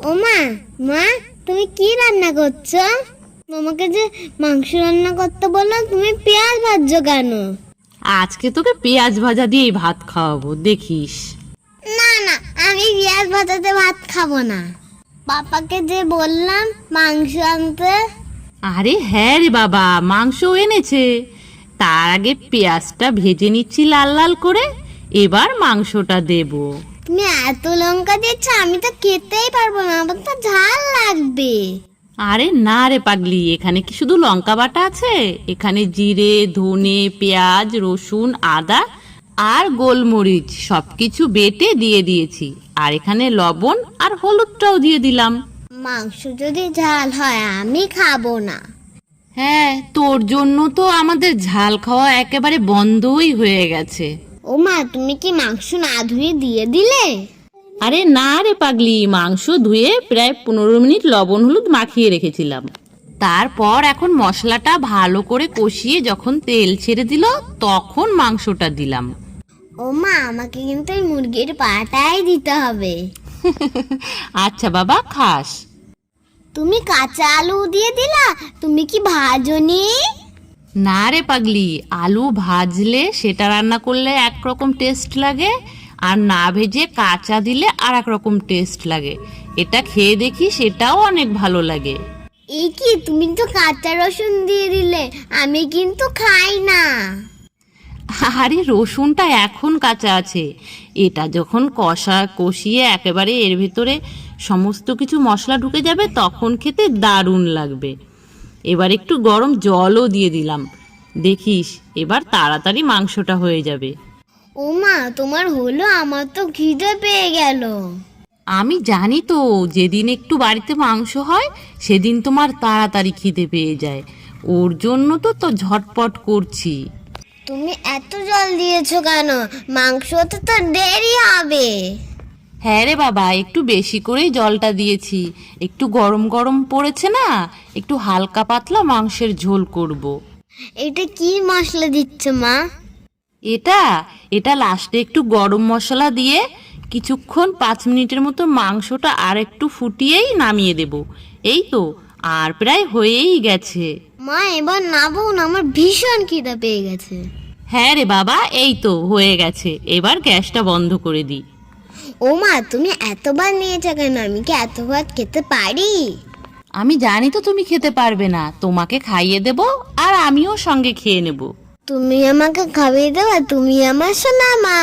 ও মা, মা তুমি কি রান্না করছো? তোমাকে যে মাংস রান্না করতে বললাম, তুমি পেঁয়াজ ভাজছো কেন? আজকে তোকে পেঁয়াজ ভাজা দিয়েই ভাত খাওয়াবো, দেখিস। না না, আমি পেঁয়াজ ভাজাতে ভাত খাবো না। পাপাকে যে বললাম মাংস আনতে। আরে হ্যাঁ রে বাবা, মাংস এনেছে। তার আগে পেঁয়াজটা ভেজে নিচ্ছি লাল লাল করে, এবার মাংসটা দেব। তুমি এত লঙ্কা দিচ্ছ, আমি তো খেতেই পারবো না, আমার তো ঝাল লাগবে। আরে না রে পাগলি, এখানে কি শুধু লঙ্কা বাটা আছে? এখানে জিরে, ধনে, পেঁয়াজ, রসুন, আদা আর গোলমরিচ সবকিছু বেটে দিয়ে দিয়েছি। আর এখানে লবণ আর হলুদটাও দিয়ে দিলাম। মাংস যদি ঝাল হয় আমি খাবো না। হ্যাঁ, তোর জন্য তো আমাদের ঝাল খাওয়া একেবারে বন্ধই হয়ে গেছে। ও মা, তুমি কি মাংস না ধুয়ে দিয়ে দিলে? আরে না রে পাগলি, মাংস ধুয়ে প্রায় 15 মিনিট লবণ হলুদ মাখিয়ে রেখেছিলাম। তারপর এখন মশলাটা ভালো করে কষিয়ে যখন তেল ছেড়ে দিল, তখন মাংসটা দিলাম। ও মা, আমাকে কিন্তু এই মুরগির পাটাই দিতে হবে। আচ্ছা বাবা, খাস? তুমি কাঁচা আলু দিয়ে দিলা, তুমি কি ভাজনি? না রে পাগলি, আলু ভাজলে সেটা রান্না করলে একরকম টেস্ট লাগে, আর না ভেজে কাঁচা দিলে আর এক রকম টেস্ট লাগে। এটা খেয়ে দেখি, সেটাও অনেক ভালো লাগে। এই কি, তুমি তো কাঁচা রসুন দিয়ে দিলে, আমি কিন্তু খাই না। আরে রসুনটা এখন কাঁচা আছে, এটা যখন কষিয়ে একেবারে এর ভেতরে সমস্ত কিছু মশলা ঢুকে যাবে, তখন খেতে দারুণ লাগবে। এবার একটু গরম জলও দিয়ে দিলাম, দেখিস এবার তাড়াতাড়ি মাংসটা হয়ে যাবে। ও মা, তোমার হলো, আমার তো খিদে পেয়ে গেল। আমি জানি তো, যেদিন একটু বাড়িতে মাংস হয় সেদিন তোমার তাড়াতাড়ি খিদে পেয়ে যায়, ওর জন্য তো ঝটপট করছি। তুমি এত জল দিয়েছো কেন? মাংসতে তো দেরি হবে। হ্যাঁ রে বাবা, একটু বেশি করেই জলটা দিয়েছি। একটু গরম গরম পড়েছে না, একটু হালকা পাতলা মাংসের ঝোল করব। এটা কি মশলা দিচ্ছ মা? এটা এটা লাস্টে একটু গরম মশলা দিয়ে কিছুক্ষণ 5 মিনিটের মতো মাংসটা আর একটু ফুটিয়েই নামিয়ে দেব। এই তো, আর প্রায় হয়েই গেছে। মা এবার নাবো না, আমার ভীষণ খিদে পেয়ে গেছে। হ্যাঁ রে বাবা, এই তো হয়ে গেছে, এবার গ্যাসটা বন্ধ করে দিই। ও মা, তুমি এতবার নিয়েছো কেন? আমি কি এত ভাত খেতে পারি? আমি জানি তো তুমি খেতে পারবে না, তোমাকে খাইয়ে দেব আর আমিও সঙ্গে খেয়ে নেব। তুমি আমাকে খাইয়ে দেবা, তুমি আমার সোনা মা।